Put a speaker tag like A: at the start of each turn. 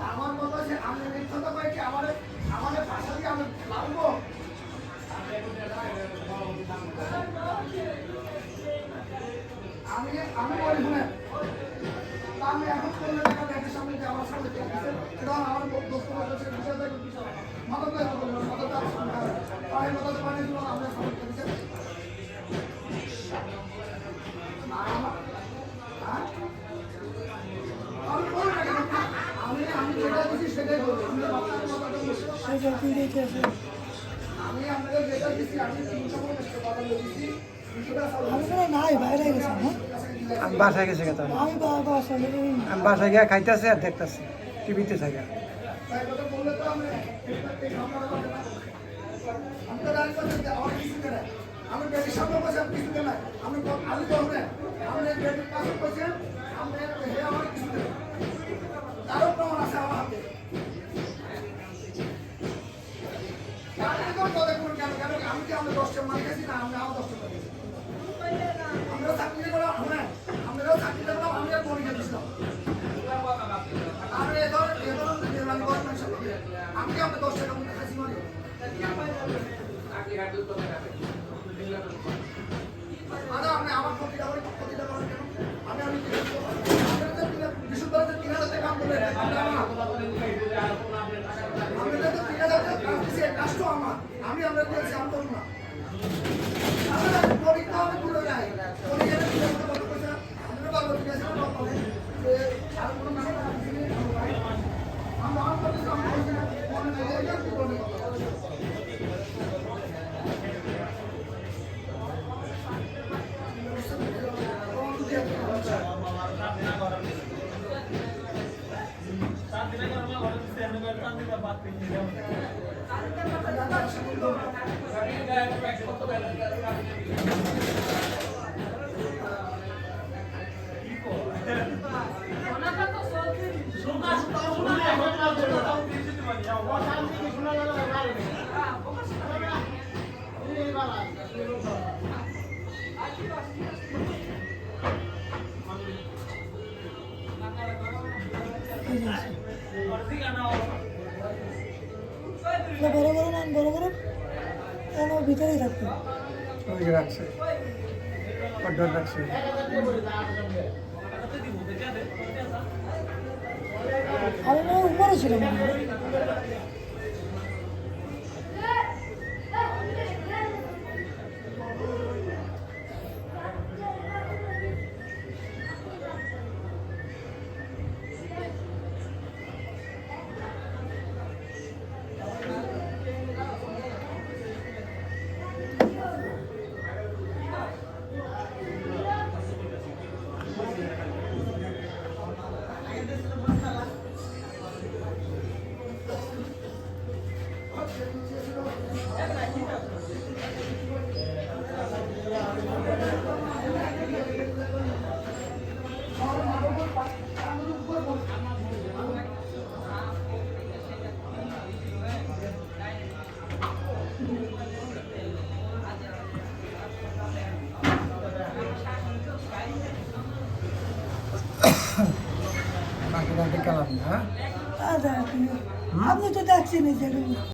A: আমার মতো আছে আমি মিথ্যা কয়েছি আমাদের আমাদের ভাষা দিয়ে আমি লাগবো আমি আমি বলি শুনে আমি এখন করলে টাকা ব্যাংকের সামনে যে আমার সামনে সেটা আমার দোস্ত বলছে বিষয় মদত মদত পানি মদত পানি দিল আমরা সামনে দিচ্ছে আমি আমি যেটা দিচ্ছি সেটাই বলি আমি আপনাকে যেটা দিচ্ছি আমি 300 কথা বলেছি
B: নাই বাইরে গেছে
C: আমি বাসায় গেছে কথা আমি বাসায় গিয়ে খাইতেছি আর দেখতেছি টিভিতে থাকা
A: আমি বেটির সামনে বসে কিছু দেন আমি আমি তো আমি বেটির পাশে বসে আমি আমার কিছু দেন তারও প্রমাণ আছে আমার হাতে আমি কি আমরা 10টা মার গেছি না আমরা আরো 10টা মার গেছি আমরা চাকরি করলাম আমরাও চাকরি করলাম আমরা পরীক্ষা দিচ্ছিলাম আমি এ ধরনের গভর্নমেন্ট আমি কি আমরা 10 টাকা মধ্যে খাইছি মানে আমি আমার প্রতিটা করেন কেন আমি বিশুদ্ধ 3000 টাকা কাম করে আমি আমরা দিয়েছি আমি করব না আমরা পরীক্ষা আমি তুলে যাই পরীক্ষা কত পয়সা আমরা বলবো ঠিক আছে যে আর কোনো না আমরা আমার কাছে আমি মনে নাই এটা কি বলে
B: বড় করে ভিতরেই থাকতো
C: ওই রাখছে কড্ডর রাখছে
B: আমি উপরে ছিল
C: বাকি কালাম না
B: আপনি তো দেখছেন